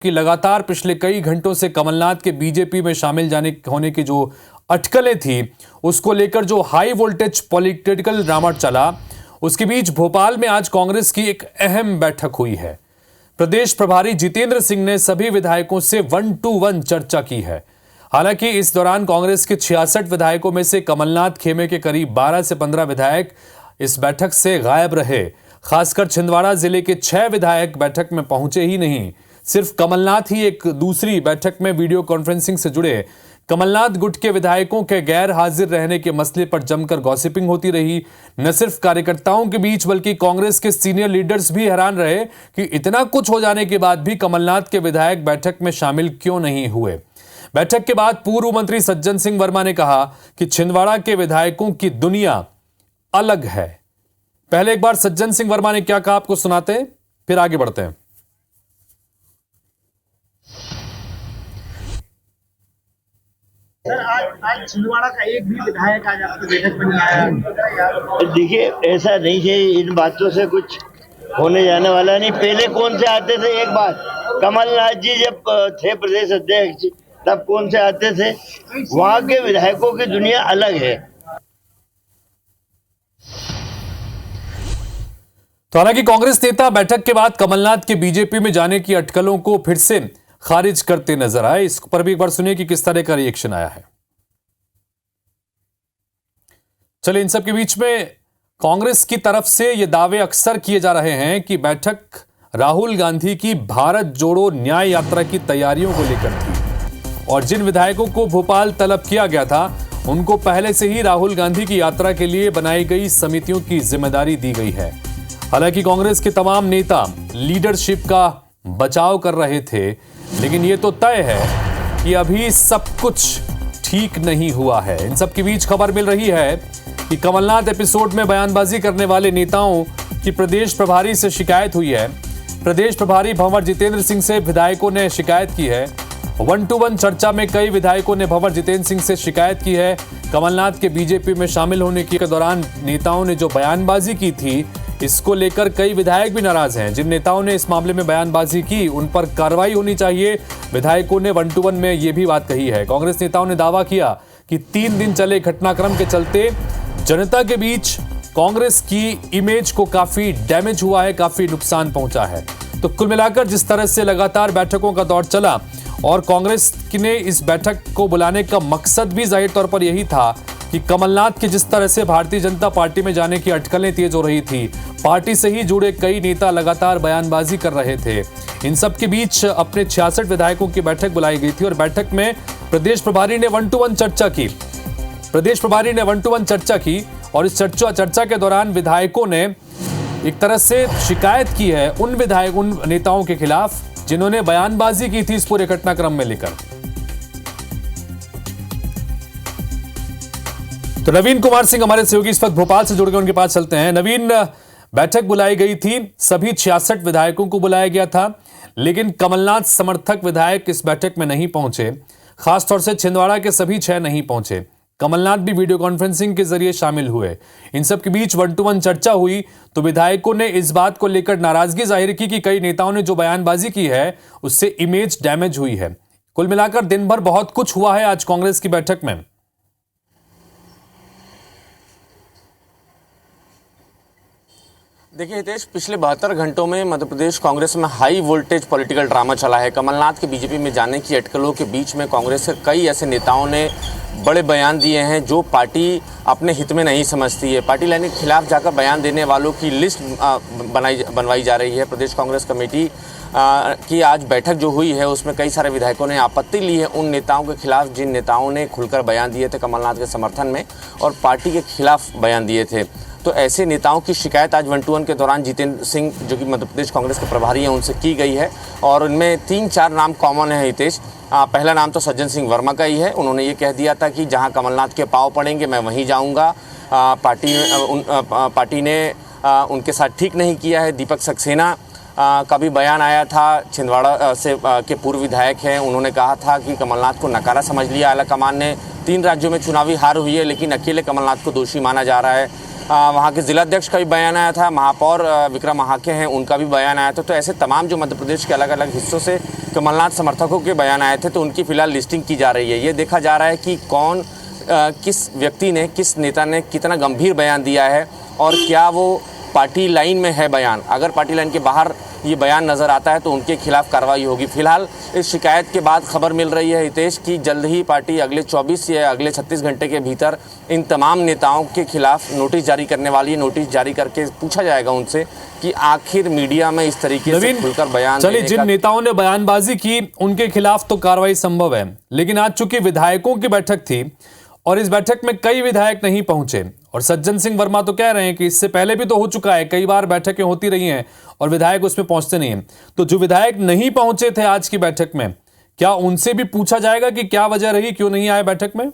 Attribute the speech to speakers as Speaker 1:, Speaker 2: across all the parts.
Speaker 1: कि लगातार पिछले कई घंटों से कमलनाथ के बीजेपी में शामिल जाने होने की जो अटकलें थी, उसको लेकर जो हाई वोल्टेज पॉलिटिकल ड्रामा चला, उसके बीच भोपाल में आज कांग्रेस की एक अहम बैठक हुई है। प्रदेश प्रभारी जितेंद्र सिंह ने सभी विधायकों से 1-to-1 चर्चा की है। हालांकि इस दौरान कांग्रेस के 66 विधायकों में से कमलनाथ खेमे के करीब 12 से 15 विधायक इस बैठक से गायब रहे। खासकर छिंदवाड़ा जिले के 6 विधायक बैठक में पहुंचे ही नहीं। सिर्फ कमलनाथ ही एक दूसरी बैठक में वीडियो कॉन्फ्रेंसिंग से जुड़े। कमलनाथ गुट के विधायकों के गैर हाजिर रहने के मसले पर जमकर गॉसिपिंग होती रही। न सिर्फ कार्यकर्ताओं के बीच बल्कि कांग्रेस के सीनियर लीडर्स भी हैरान रहे कि इतना कुछ हो जाने के बाद भी कमलनाथ के विधायक बैठक में शामिल क्यों नहीं हुए। बैठक के बाद पूर्व मंत्री सज्जन सिंह वर्मा ने कहा कि छिंदवाड़ा के विधायकों की दुनिया अलग है। पहले एक बार सज्जन सिंह वर्मा ने क्या कहा आपको सुनाते हैं, फिर आगे बढ़ते हैं।
Speaker 2: सर, आज छिंदवाड़ा का एक भी विधायक आज आपकी बैठक में नहीं आया।
Speaker 3: देखिए, ऐसा नहीं है, इन बातों से कुछ होने जाने वाला नहीं। पहले कौन से आते थे, एक बात, कमलनाथ जी जब थे प्रदेश अध्यक्ष तब कौन से आते थे। वहाँ के विधायकों की दुनिया अलग है।
Speaker 1: तो हालांकि कांग्रेस नेता बैठक के बाद कमलनाथ के बीजेपी में जाने की अटकलों को फिर से खारिज करते नजर आए। इस पर भी एक बार सुनिए कि किस तरह का रिएक्शन आया है। चलिए, इन सब के बीच में कांग्रेस की तरफ से ये दावे अक्सर किए जा रहे हैं कि बैठक राहुल गांधी की भारत जोड़ो न्याय यात्रा की तैयारियों को लेकर थी और जिन विधायकों को भोपाल तलब किया गया था उनको पहले से ही राहुल गांधी की यात्रा के लिए बनाई गई समितियों की जिम्मेदारी दी गई है। हालांकि कांग्रेस के तमाम नेता लीडरशिप का बचाव कर रहे थे, लेकिन ये तो तय है कि अभी सब कुछ ठीक नहीं हुआ है। इन सब के बीच खबर मिल रही है कि कमलनाथ एपिसोड में बयानबाजी करने वाले नेताओं की प्रदेश प्रभारी से शिकायत हुई है। प्रदेश प्रभारी भंवर जितेंद्र सिंह से विधायकों ने शिकायत की है। 1-to-1 चर्चा में कई विधायकों ने भंवर जितेंद्र सिंह से शिकायत की है। कमलनाथ के बीजेपी में शामिल होने के दौरान नेताओं ने जो बयानबाजी की थी, इसको लेकर कई विधायक भी नाराज हैं। जिन नेताओं ने इस मामले में बयानबाजी की उन पर कार्रवाई होनी चाहिए। विधायकों ने 1-to-1 में यह भी बात कही है। कांग्रेस नेताओं ने दावा किया कि 3 दिन चले घटनाक्रम के चलते जनता के बीच कांग्रेस की इमेज को काफी डैमेज हुआ है, काफी नुकसान पहुंचा है। तो कुल मिलाकर जिस तरह से लगातार बैठकों का दौर चला और कांग्रेस ने इस बैठक को बुलाने का मकसद भी जाहिर तौर पर यही था कि कमलनाथ के जिस तरह से भारतीय जनता पार्टी में जाने की अटकलें तेज हो रही थी, पार्टी से ही जुड़े कई नेता लगातार बयानबाजी कर रहे थे। इन सब के बीच अपने 66 विधायकों की बैठक बुलाई गई थी और बैठक में प्रदेश प्रभारी ने 1-to-1 चर्चा की। प्रदेश प्रभारी ने 1-to-1 चर्चा की और इस चर्चा के दौरान विधायकों ने एक तरह से शिकायत की है उन नेताओं के खिलाफ जिन्होंने बयानबाजी की थी इस पूरे घटनाक्रम में लेकर। तो नवीन कुमार सिंह हमारे सहयोगी इस वक्त भोपाल से जुड़ गए, उनके पास चलते हैं। नवीन, बैठक बुलाई गई थी, सभी 66 विधायकों को बुलाया गया था, लेकिन कमलनाथ समर्थक विधायक इस बैठक में नहीं पहुंचे। खासतौर से छिंदवाड़ा के सभी 6 नहीं पहुंचे। कमलनाथ भी वीडियो कॉन्फ्रेंसिंग के जरिए शामिल हुए। इन सब के बीच 1-to-1 चर्चा हुई तो विधायकों ने इस बात को लेकर नाराजगी जाहिर की कि कई नेताओं ने जो बयानबाजी की है उससे इमेज डैमेज हुई है। कुल मिलाकर दिन भर बहुत कुछ हुआ है आज कांग्रेस की बैठक में।
Speaker 4: देखिए हितेश, पिछले 72 घंटों में मध्य प्रदेश कांग्रेस में हाई वोल्टेज पॉलिटिकल ड्रामा चला है। कमलनाथ के बीजेपी में जाने की अटकलों के बीच में कांग्रेस के कई ऐसे नेताओं ने बड़े बयान दिए हैं जो पार्टी अपने हित में नहीं समझती है। पार्टी लाइन के खिलाफ जाकर बयान देने वालों की लिस्ट बनवाई जा रही है। प्रदेश कांग्रेस कमेटी की आज बैठक जो हुई है उसमें कई सारे विधायकों ने आपत्ति ली है उन नेताओं के खिलाफ जिन नेताओं ने खुलकर बयान दिए थे कमलनाथ के समर्थन में और पार्टी के खिलाफ बयान दिए थे। तो ऐसे नेताओं की शिकायत आज 1-to-1 के दौरान जितेंद्र सिंह जो कि मध्य प्रदेश कांग्रेस के प्रभारी हैं उनसे की गई है और उनमें 3-4 नाम कॉमन है हितेश। पहला नाम तो सज्जन सिंह वर्मा का ही है। उन्होंने ये कह दिया था कि जहां कमलनाथ के पाँव पड़ेंगे मैं वहीं जाऊंगा। पार्टी ने उनके साथ ठीक नहीं किया है। दीपक सक्सेना का भी बयान आया था, छिंदवाड़ा से के पूर्व विधायक हैं। उन्होंने कहा था कि कमलनाथ को नकारा समझ लिया आलाकमान ने। 3 राज्यों में चुनावी हार हुई है लेकिन अकेले कमलनाथ को दोषी माना जा रहा है। वहाँ के जिलाध्यक्ष का भी बयान आया था, महापौर विक्रम महाके हैं उनका भी बयान आया था। तो ऐसे तमाम जो मध्य प्रदेश के अलग अलग हिस्सों से कमलनाथ समर्थकों के बयान आए थे तो उनकी फिलहाल लिस्टिंग की जा रही है। ये देखा जा रहा है कि कौन किस व्यक्ति ने, किस नेता ने कितना गंभीर बयान दिया है और क्या वो पार्टी लाइन में है बयान। अगर पार्टी लाइन के बाहर ये बयान नज़र आता है तो उनके खिलाफ कार्रवाई होगी। फिलहाल इस शिकायत के बाद खबर मिल रही है हितेश की जल्द ही पार्टी अगले 24 या अगले 36 घंटे के भीतर इन तमाम नेताओं के खिलाफ नोटिस जारी करने वाली है। नोटिस जारी करके पूछा जाएगा उनसे कि आखिर मीडिया में इस तरीके से खुलकर बयान
Speaker 1: चलिए, जिन नेताओं ने बयानबाजी की उनके खिलाफ तो कार्रवाई संभव है, लेकिन आज चूंकि विधायकों की बैठक थी और इस बैठक में कई विधायक नहीं पहुंचे और सज्जन सिंह वर्मा तो कह रहे हैं कि इससे पहले भी तो हो चुका है, कई बार बैठकें होती रही हैं और विधायक उसमें पहुंचते नहीं हैं। तो जो विधायक नहीं पहुंचे थे आज की बैठक में, क्या उनसे भी पूछा जाएगा कि क्या वजह रही, क्यों नहीं आए बैठक में?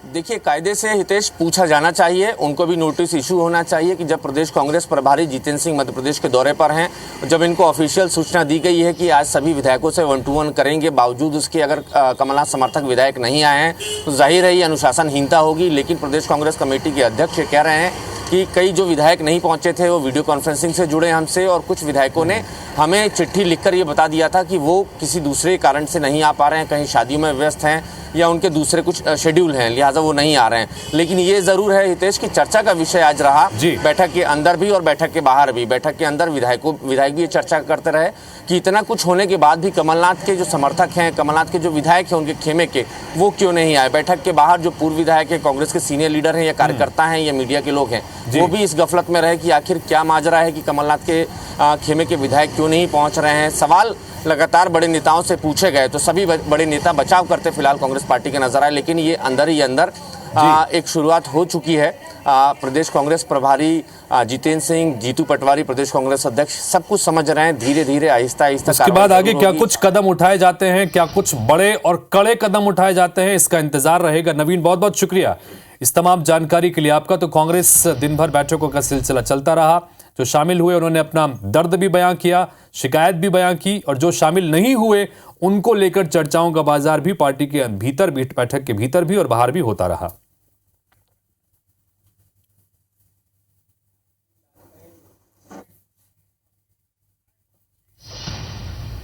Speaker 4: देखिए, कायदे से हितेश पूछा जाना चाहिए, उनको भी नोटिस इशू होना चाहिए कि जब प्रदेश कांग्रेस प्रभारी जितेंद्र सिंह मध्य प्रदेश के दौरे पर हैं, जब इनको ऑफिशियल सूचना दी गई है कि आज सभी विधायकों से 1-to-1 करेंगे, बावजूद उसके अगर कमलनाथ समर्थक विधायक नहीं आए हैं तो जाहिर है ये अनुशासनहीनता होगी। लेकिन प्रदेश कांग्रेस कमेटी के अध्यक्ष कह रहे हैं कि कई जो विधायक नहीं पहुंचे थे वो वीडियो कॉन्फ्रेंसिंग से जुड़े हमसे और कुछ विधायकों ने हमें चिट्ठी लिखकर ये बता दिया था कि वो किसी दूसरे कारण से नहीं आ पा रहे हैं, कहीं शादियों में व्यस्त हैं या उनके दूसरे कुछ शेड्यूल हैं, लिहाजा वो नहीं आ रहे हैं। लेकिन ये ज़रूर है हितेश की चर्चा का विषय आज रहा, बैठक के अंदर भी और बैठक के बाहर भी। बैठक के अंदर विधायक भी ये चर्चा करते रहे कि इतना कुछ होने के बाद भी कमलनाथ के जो समर्थक हैं, कमलनाथ के जो विधायक हैं उनके खेमे के, वो क्यों नहीं आए। बैठक के बाहर जो पूर्व विधायक है, कांग्रेस के सीनियर लीडर हैं या कार्यकर्ता हैं या मीडिया के लोग हैं, वो भी इस गफलत में रहे कि आखिर क्या माजरा है कि कमलनाथ के खेमे के विधायक क्यों नहीं पहुंच रहे हैं। सवाल लगातार बड़े नेताओं से पूछे गए तो सभी बड़े नेता बचाव करते फिलहाल कांग्रेस पार्टी के नजर आए, लेकिन ये अंदर ही अंदर एक शुरुआत हो चुकी है। प्रदेश कांग्रेस प्रभारी जितेंद्र सिंह, जीतू पटवारी प्रदेश कांग्रेस अध्यक्ष सब कुछ समझ रहे हैं, धीरे धीरे आहिस्ता आहिस्ता।
Speaker 1: उसके बाद आगे क्या कुछ कदम उठाए जाते हैं, क्या कुछ बड़े और कड़े कदम उठाए जाते हैं, इसका इंतजार रहेगा। नवीन, बहुत बहुत शुक्रिया इस तमाम जानकारी के लिए आपका। तो कांग्रेस दिन भर बैठकों का सिलसिला चलता रहा, जो शामिल हुए उन्होंने अपना दर्द भी बयां किया, शिकायत भी बयां की, और जो शामिल नहीं हुए उनको लेकर चर्चाओं का बाजार भी पार्टी के भीतर, बैठक के भीतर भी और बाहर भी होता रहा।